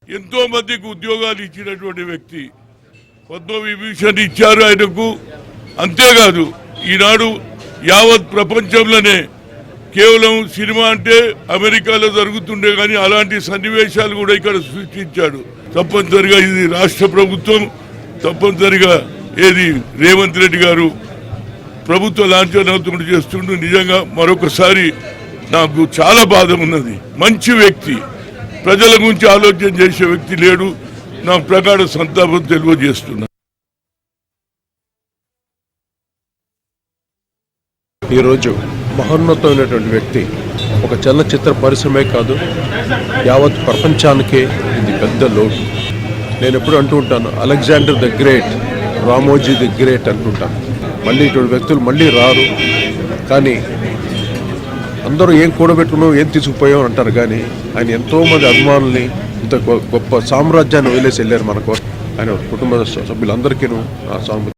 ఎంతో మందికి ఉద్యోగాలు ఇచ్చినటువంటి వ్యక్తి, పద్మవిభూషణ్ ఇచ్చారు ఆయనకు. అంతేకాదు ఈనాడు యావత్ ప్రపంచంలోనే కేవలం సినిమా అంటే అమెరికాలో జరుగుతుండే కానీ అలాంటి సన్నివేశాలు కూడా ఇక్కడ సృష్టించాడు. తప్పనిసరిగా ఇది రాష్ట్ర ప్రభుత్వం తప్పనిసరిగా ఏది రేవంత్ రెడ్డి గారు ప్రభుత్వ లాంఛనోత్తముడు చేస్తుండే. నిజంగా మరొకసారి నాకు చాలా బాధ ఉన్నది. మంచి వ్యక్తి, ప్రజల గురించి ఆలోచన చేసే వ్యక్తి లేడు. నా ప్రగాఢ సంతాపం తెలియజేస్తున్నా. ఈరోజు మహోన్నతమైనటువంటి వ్యక్తి, ఒక చలనచిత్ర పరిశ్రమే కాదు యావత్ ప్రపంచానికే ఇది పెద్ద లోటు. నేను ఎప్పుడు అంటూ ఉంటాను, Alexander the great, Ramoji the great అంటుంటాను. మళ్ళీ ఇటువంటి వ్యక్తులు మళ్ళీ రారు. కానీ అందరూ ఏం కూడబెట్టుకున్నావు, ఏం తీసుకుపోయావు అంటారు. కానీ ఆయన ఎంతోమంది అభిమానుల్ని, ఇంత గొప్ప సామ్రాజ్యాన్ని వదిలేసి వెళ్ళారు మన కోసం. ఆయన కుటుంబ సభ్యులందరికీ ఆ సాంబ